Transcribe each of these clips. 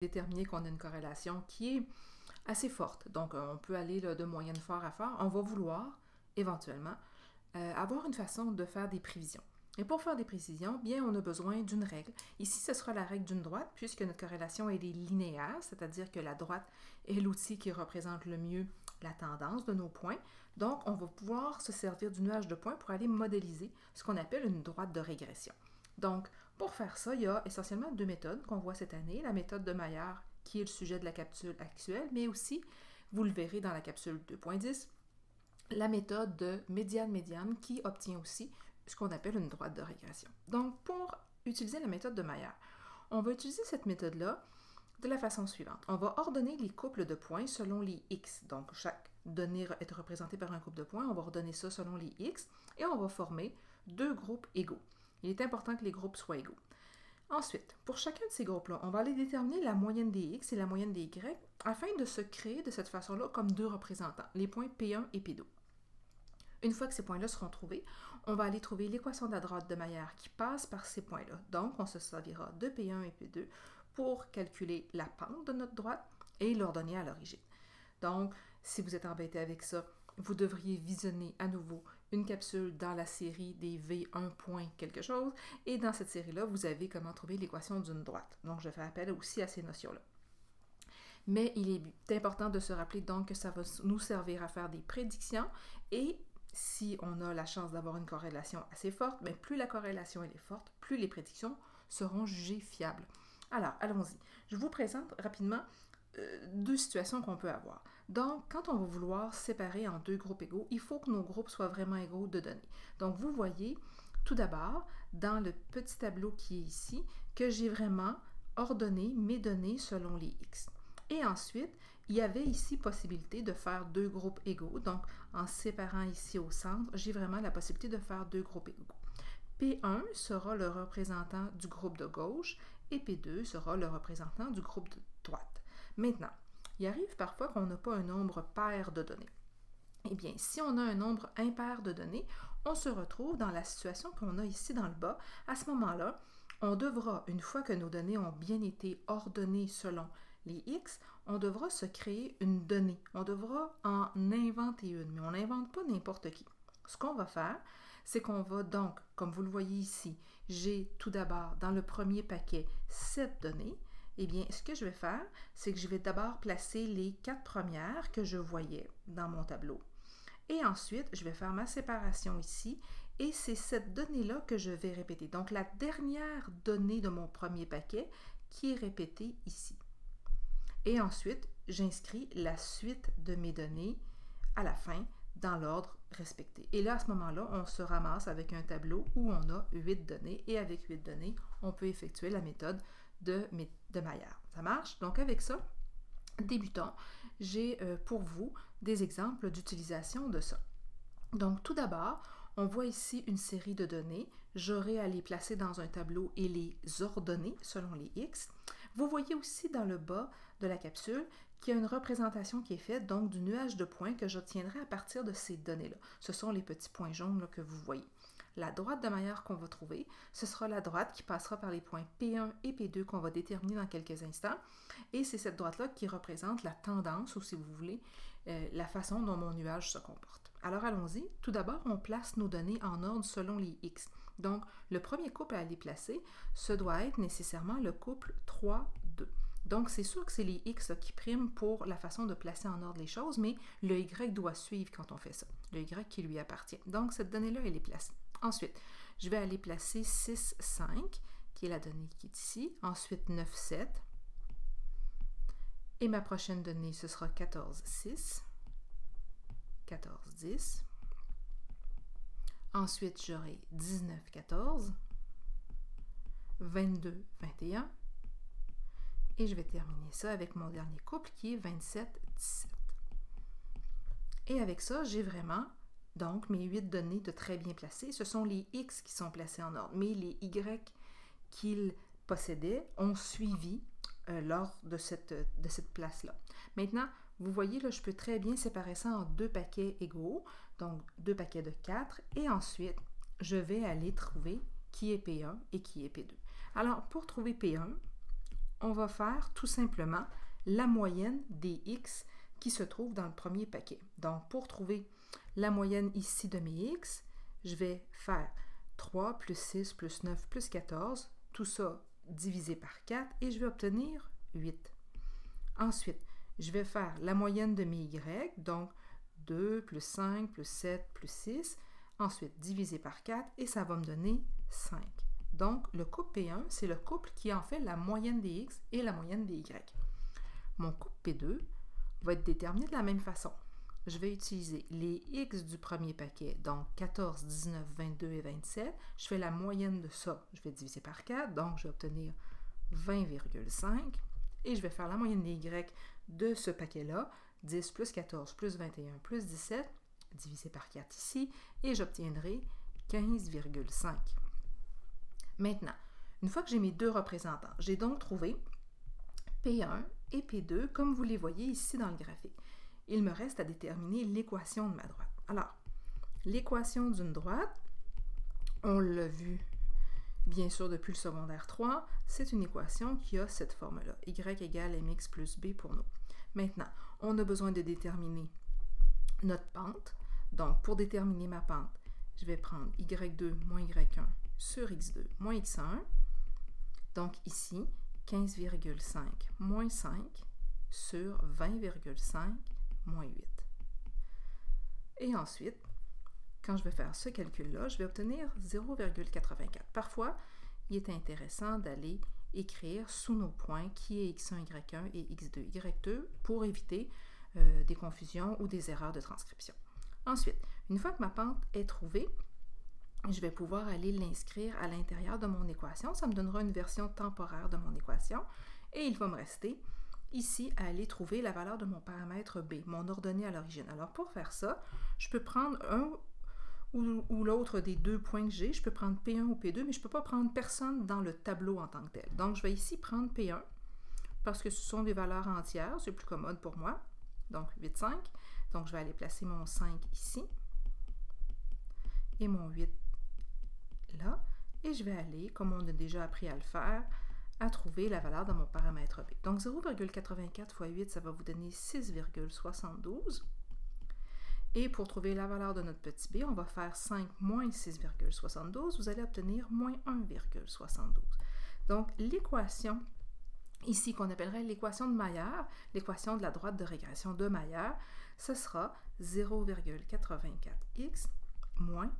déterminer qu'on a une corrélation qui est assez forte. Donc, on peut aller là, de moyenne fort à fort. On va vouloir, éventuellement, avoir une façon de faire des prévisions. Et pour faire des précisions, bien, on a besoin d'une règle. Ici, ce sera la règle d'une droite, puisque notre corrélation elle est linéaire, c'est-à-dire que la droite est l'outil qui représente le mieux la tendance de nos points. Donc, on va pouvoir se servir du nuage de points pour aller modéliser ce qu'on appelle une droite de régression. Donc, pour faire ça, il y a essentiellement deux méthodes qu'on voit cette année. La méthode de Maillard, qui est le sujet de la capsule actuelle, mais aussi, vous le verrez dans la capsule 2.10, la méthode de médiane-médiane qui obtient aussi ce qu'on appelle une droite de régression. Donc, pour utiliser la méthode de Maillard, on va utiliser cette méthode-là de la façon suivante. On va ordonner les couples de points selon les x. Donc, chaque donnée est représentée par un couple de points. On va ordonner ça selon les x et on va former deux groupes égaux. Il est important que les groupes soient égaux. Ensuite, pour chacun de ces groupes-là, on va aller déterminer la moyenne des x et la moyenne des y afin de se créer de cette façon-là comme deux représentants, les points P1 et P2. Une fois que ces points-là seront trouvés, on va aller trouver l'équation de la droite de Maillard qui passe par ces points-là. Donc, on se servira de P1 et P2 pour calculer la pente de notre droite et l'ordonner à l'origine. Donc, si vous êtes embêté avec ça, vous devriez visionner à nouveau une capsule dans la série des V1 point quelque chose, et dans cette série-là, vous avez comment trouver l'équation d'une droite. Donc, je fais appel aussi à ces notions-là. Mais il est important de se rappeler donc que ça va nous servir à faire des prédictions, et si on a la chance d'avoir une corrélation assez forte, mais plus la corrélation elle est forte, plus les prédictions seront jugées fiables. Alors, allons-y. Je vous présente rapidement deux situations qu'on peut avoir. Donc, quand on va vouloir séparer en deux groupes égaux, il faut que nos groupes soient vraiment égaux de données. Donc, vous voyez, tout d'abord, dans le petit tableau qui est ici, que j'ai vraiment ordonné mes données selon les x. Et ensuite, il y avait ici possibilité de faire deux groupes égaux. Donc, en séparant ici au centre, j'ai vraiment la possibilité de faire deux groupes égaux. P1 sera le représentant du groupe de gauche et P2 sera le représentant du groupe de droite. Maintenant, il arrive parfois qu'on n'a pas un nombre pair de données. Eh bien, si on a un nombre impair de données, on se retrouve dans la situation qu'on a ici dans le bas. À ce moment-là, on devra, une fois que nos données ont bien été ordonnées selon les x, on devra se créer une donnée. On devra en inventer une, mais on n'invente pas n'importe qui. Ce qu'on va faire, c'est qu'on va donc, comme vous le voyez ici, j'ai tout d'abord dans le premier paquet 7 données. Eh bien, ce que je vais faire, c'est que je vais d'abord placer les 4 premières que je voyais dans mon tableau. Et ensuite, je vais faire ma séparation ici et c'est cette donnée-là que je vais répéter. Donc, la dernière donnée de mon premier paquet qui est répétée ici. Et ensuite, j'inscris la suite de mes données à la fin dans l'ordre respecté. Et là, à ce moment-là, on se ramasse avec un tableau où on a 8 données et avec 8 données, on peut effectuer la méthode de Maillard. Ça marche? Donc, avec ça, débutons. J'ai pour vous des exemples d'utilisation de ça. Donc, tout d'abord, on voit ici une série de données. J'aurai à les placer dans un tableau et les ordonner selon les x. Vous voyez aussi dans le bas de la capsule qu'il y a une représentation qui est faite, donc du nuage de points que j'obtiendrai à partir de ces données-là. Ce sont les petits points jaunes là, que vous voyez. La droite de Maillard qu'on va trouver, ce sera la droite qui passera par les points P1 et P2 qu'on va déterminer dans quelques instants. Et c'est cette droite-là qui représente la tendance, ou si vous voulez, la façon dont mon nuage se comporte. Alors allons-y. Tout d'abord, on place nos données en ordre selon les x. Donc, le premier couple à aller placer, ce doit être nécessairement le couple 3, 2. Donc, c'est sûr que c'est les x qui priment pour la façon de placer en ordre les choses, mais le y doit suivre quand on fait ça. Le y qui lui appartient. Donc, cette donnée-là, elle est placée. Ensuite, je vais aller placer 6, 5, qui est la donnée qui est ici. Ensuite, 9, 7. Et ma prochaine donnée, ce sera 14, 6. 14, 10. Ensuite, j'aurai 19, 14. 22, 21. Et je vais terminer ça avec mon dernier couple qui est 27, 17. Et avec ça, j'ai vraiment donc mes 8 données de très bien placées. Ce sont les x qui sont placés en ordre, mais les y qu'ils possédaient ont suivi lors de cette place-là. Maintenant, vous voyez, là, je peux très bien séparer ça en deux paquets égaux, donc deux paquets de 4, et ensuite, je vais aller trouver qui est P1 et qui est P2. Alors, pour trouver P1, on va faire tout simplement la moyenne des x qui se trouvent dans le premier paquet. Donc, pour trouver la moyenne ici de mes x, je vais faire 3 plus 6 plus 9 plus 14, tout ça divisé par 4, et je vais obtenir 8. Ensuite, je vais faire la moyenne de mes y, donc 2 plus 5 plus 7 plus 6, ensuite divisé par 4, et ça va me donner 5. Donc, le couple P1, c'est le couple qui en fait la moyenne des x et la moyenne des y. Mon couple P2 va être déterminé de la même façon. Je vais utiliser les x du premier paquet, donc 14, 19, 22 et 27. Je fais la moyenne de ça, je vais diviser par 4, donc je vais obtenir 20,5. Et je vais faire la moyenne des y de ce paquet-là, 10 plus 14 plus 21 plus 17, divisé par 4 ici, et j'obtiendrai 15,5. Maintenant, une fois que j'ai mes deux représentants, j'ai donc trouvé P1 et P2, comme vous les voyez ici dans le graphique. Il me reste à déterminer l'équation de ma droite. Alors, l'équation d'une droite, on l'a vu bien sûr depuis le secondaire 3, c'est une équation qui a cette forme-là, y égale mx plus b pour nous. Maintenant, on a besoin de déterminer notre pente. Donc, pour déterminer ma pente, je vais prendre y2 moins y1 sur x2 moins x1. Donc ici, 15,5 moins 5 sur 20,5 moins 8. Et ensuite, quand je vais faire ce calcul-là, je vais obtenir 0,84. Parfois, il est intéressant d'aller écrire sous nos points qui est x1, y1 et x2, y2 pour éviter des confusions ou des erreurs de transcription. Ensuite, une fois que ma pente est trouvée, je vais pouvoir aller l'inscrire à l'intérieur de mon équation. Ça me donnera une version temporaire de mon équation et il va me rester ici à aller trouver la valeur de mon paramètre B, mon ordonnée à l'origine. Alors pour faire ça, je peux prendre un ou l'autre des deux points que j'ai. Je peux prendre P1 ou P2, mais je ne peux pas prendre personne dans le tableau en tant que tel. Donc je vais ici prendre P1 parce que ce sont des valeurs entières, c'est plus commode pour moi. Donc 8,5. Donc je vais aller placer mon 5 ici et mon 8 là, et je vais aller, comme on a déjà appris à le faire, à trouver la valeur de mon paramètre B. Donc 0,84 fois 8, ça va vous donner 6,72. Et pour trouver la valeur de notre petit b, on va faire 5 moins 6,72. Vous allez obtenir moins 1,72. Donc l'équation ici qu'on appellerait l'équation de Maillard, l'équation de la droite de régression de Maillard, ce sera 0,84x moins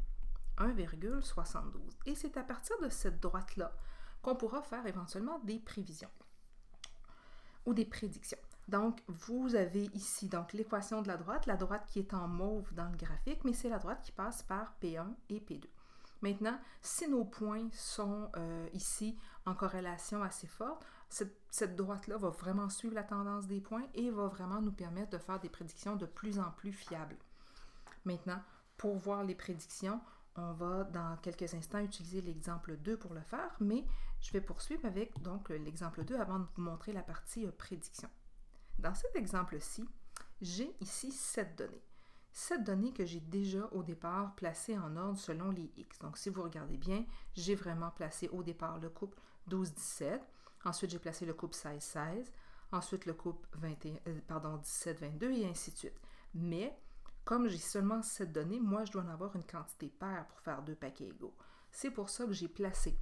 1,72. Et c'est à partir de cette droite-là qu'on pourra faire éventuellement des prévisions ou des prédictions. Donc, vous avez ici donc l'équation de la droite qui est en mauve dans le graphique, mais c'est la droite qui passe par P1 et P2. Maintenant, si nos points sont ici en corrélation assez forte, cette droite-là va vraiment suivre la tendance des points et va vraiment nous permettre de faire des prédictions de plus en plus fiables. Maintenant, pour voir les prédictions, on va dans quelques instants utiliser l'exemple 2 pour le faire, mais je vais poursuivre avec donc l'exemple 2 avant de vous montrer la partie prédiction. Dans cet exemple-ci, j'ai ici 7 données. 7 données que j'ai déjà au départ placées en ordre selon les X. Donc si vous regardez bien, j'ai vraiment placé au départ le couple 12-17, ensuite j'ai placé le couple 16-16, ensuite le couple 17-22 et ainsi de suite. Mais comme j'ai seulement 7 données, moi, je dois en avoir une quantité paire pour faire 2 paquets égaux. C'est pour ça que j'ai placé,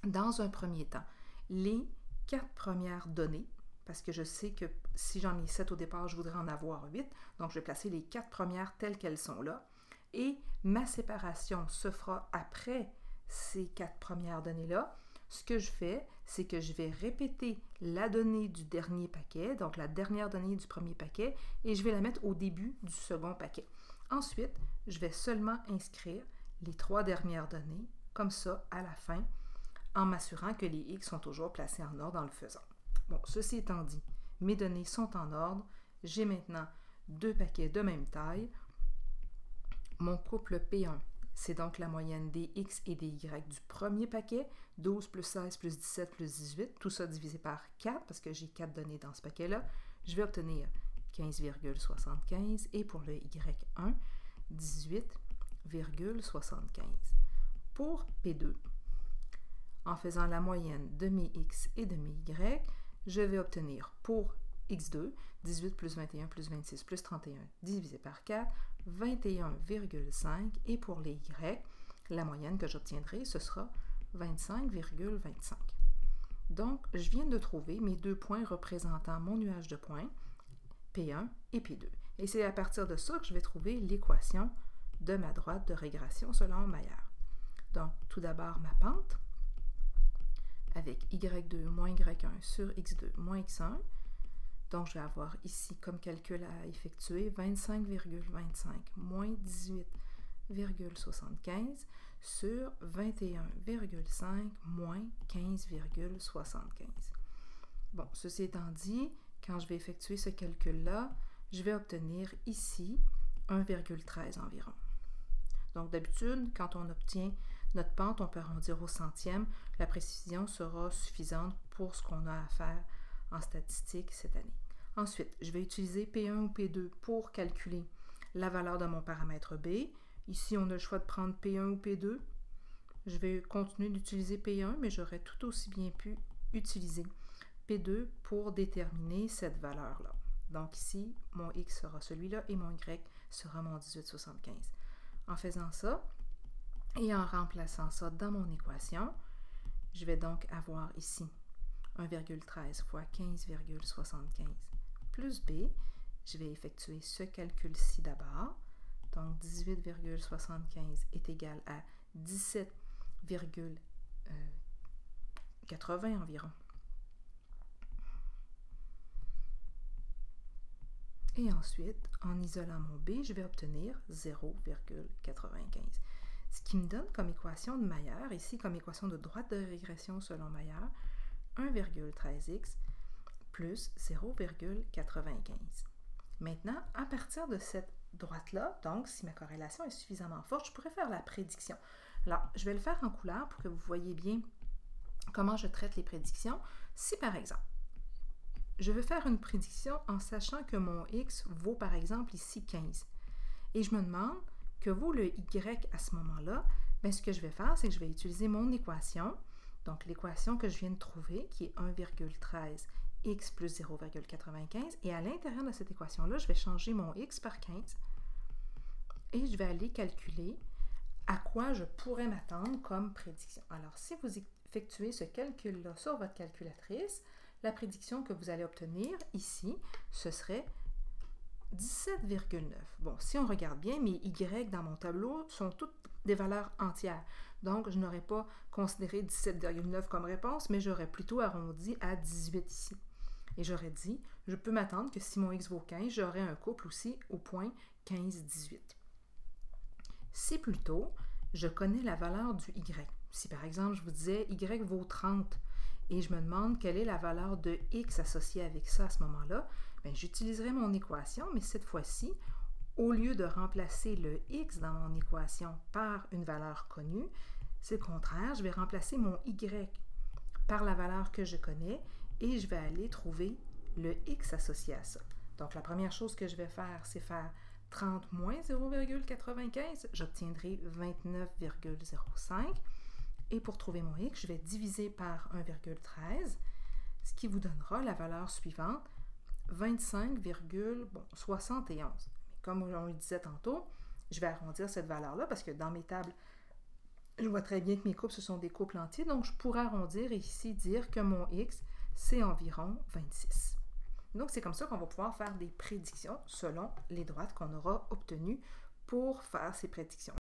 dans un premier temps, les 4 premières données, parce que je sais que si j'en ai 7 au départ, je voudrais en avoir 8. Donc, je vais placer les 4 premières telles qu'elles sont là. Et ma séparation se fera après ces 4 premières données-là. Ce que je fais, c'est que je vais répéter la donnée du dernier paquet, donc la dernière donnée du premier paquet, et je vais la mettre au début du second paquet. Ensuite, je vais seulement inscrire les 3 dernières données, comme ça, à la fin, en m'assurant que les X sont toujours placés en ordre en le faisant. Bon, ceci étant dit, mes données sont en ordre. J'ai maintenant 2 paquets de même taille. Mon couple P1, c'est donc la moyenne des X et des Y du premier paquet, 12 plus 16 plus 17 plus 18, tout ça divisé par 4, parce que j'ai 4 données dans ce paquet-là. Je vais obtenir 15,75 et pour le Y1, 18,75. Pour P2, en faisant la moyenne de mes X et de mes Y, je vais obtenir pour x2, 18 plus 21 plus 26 plus 31 divisé par 4, 21,5. Et pour les y, la moyenne que j'obtiendrai, ce sera 25,25. Donc, je viens de trouver mes deux points représentant mon nuage de points, P1 et P2. Et c'est à partir de ça que je vais trouver l'équation de ma droite de régression selon Maillard. Donc, tout d'abord, ma pente, avec y2 moins y1 sur x2 moins x1. Donc, je vais avoir ici comme calcul à effectuer 25,25 moins 18,75 sur 21,5 moins 15,75. Bon, ceci étant dit, quand je vais effectuer ce calcul-là, je vais obtenir ici 1,13 environ. Donc, d'habitude, quand on obtient notre pente, on peut arrondir au centième. La précision sera suffisante pour ce qu'on a à faire en statistique cette année. Ensuite, je vais utiliser P1 ou P2 pour calculer la valeur de mon paramètre B. Ici, on a le choix de prendre P1 ou P2. Je vais continuer d'utiliser P1, mais j'aurais tout aussi bien pu utiliser P2 pour déterminer cette valeur-là. Donc ici, mon X sera celui-là et mon Y sera mon 18,75. En faisant ça et en remplaçant ça dans mon équation, je vais donc avoir ici 1,13 fois 15,75 plus B. Je vais effectuer ce calcul-ci d'abord. Donc 18,75 est égal à 17,80 environ. Et ensuite, en isolant mon B, je vais obtenir 0,95. Ce qui me donne comme équation de Maillard, ici comme équation de droite de régression selon Maillard, 1,13x plus 0,95. Maintenant, à partir de cette droite-là, donc si ma corrélation est suffisamment forte, je pourrais faire la prédiction. Alors, je vais le faire en couleur pour que vous voyez bien comment je traite les prédictions. Si par exemple, je veux faire une prédiction en sachant que mon X vaut par exemple ici 15, et je me demande que vaut le Y à ce moment-là, bien, ce que je vais faire, c'est que je vais utiliser mon équation, donc l'équation que je viens de trouver, qui est 1,13 x plus 0,95, et à l'intérieur de cette équation-là, je vais changer mon x par 15, et je vais aller calculer à quoi je pourrais m'attendre comme prédiction. Alors, si vous effectuez ce calcul-là sur votre calculatrice, la prédiction que vous allez obtenir ici, ce serait 17,9. Bon, si on regarde bien, mes Y dans mon tableau sont toutes des valeurs entières. Donc, je n'aurais pas considéré 17,9 comme réponse, mais j'aurais plutôt arrondi à 18 ici. Et j'aurais dit, je peux m'attendre que si mon X vaut 15, j'aurai un couple aussi au point 15-18. Si plutôt, je connais la valeur du Y. Si par exemple, je vous disais Y vaut 30 et je me demande quelle est la valeur de X associée avec ça à ce moment-là, j'utiliserai mon équation, mais cette fois-ci, au lieu de remplacer le X dans mon équation par une valeur connue, c'est le contraire, je vais remplacer mon Y par la valeur que je connais et je vais aller trouver le X associé à ça. Donc, la première chose que je vais faire, c'est faire 30 moins 0,95, j'obtiendrai 29,05. Et pour trouver mon X, je vais diviser par 1,13, ce qui vous donnera la valeur suivante, 25,71. Mais comme on le disait tantôt, je vais arrondir cette valeur-là parce que dans mes tables, je vois très bien que mes couples, ce sont des couples entiers, donc je pourrais arrondir et ici dire que mon X, c'est environ 26. Donc, c'est comme ça qu'on va pouvoir faire des prédictions selon les droites qu'on aura obtenues pour faire ces prédictions.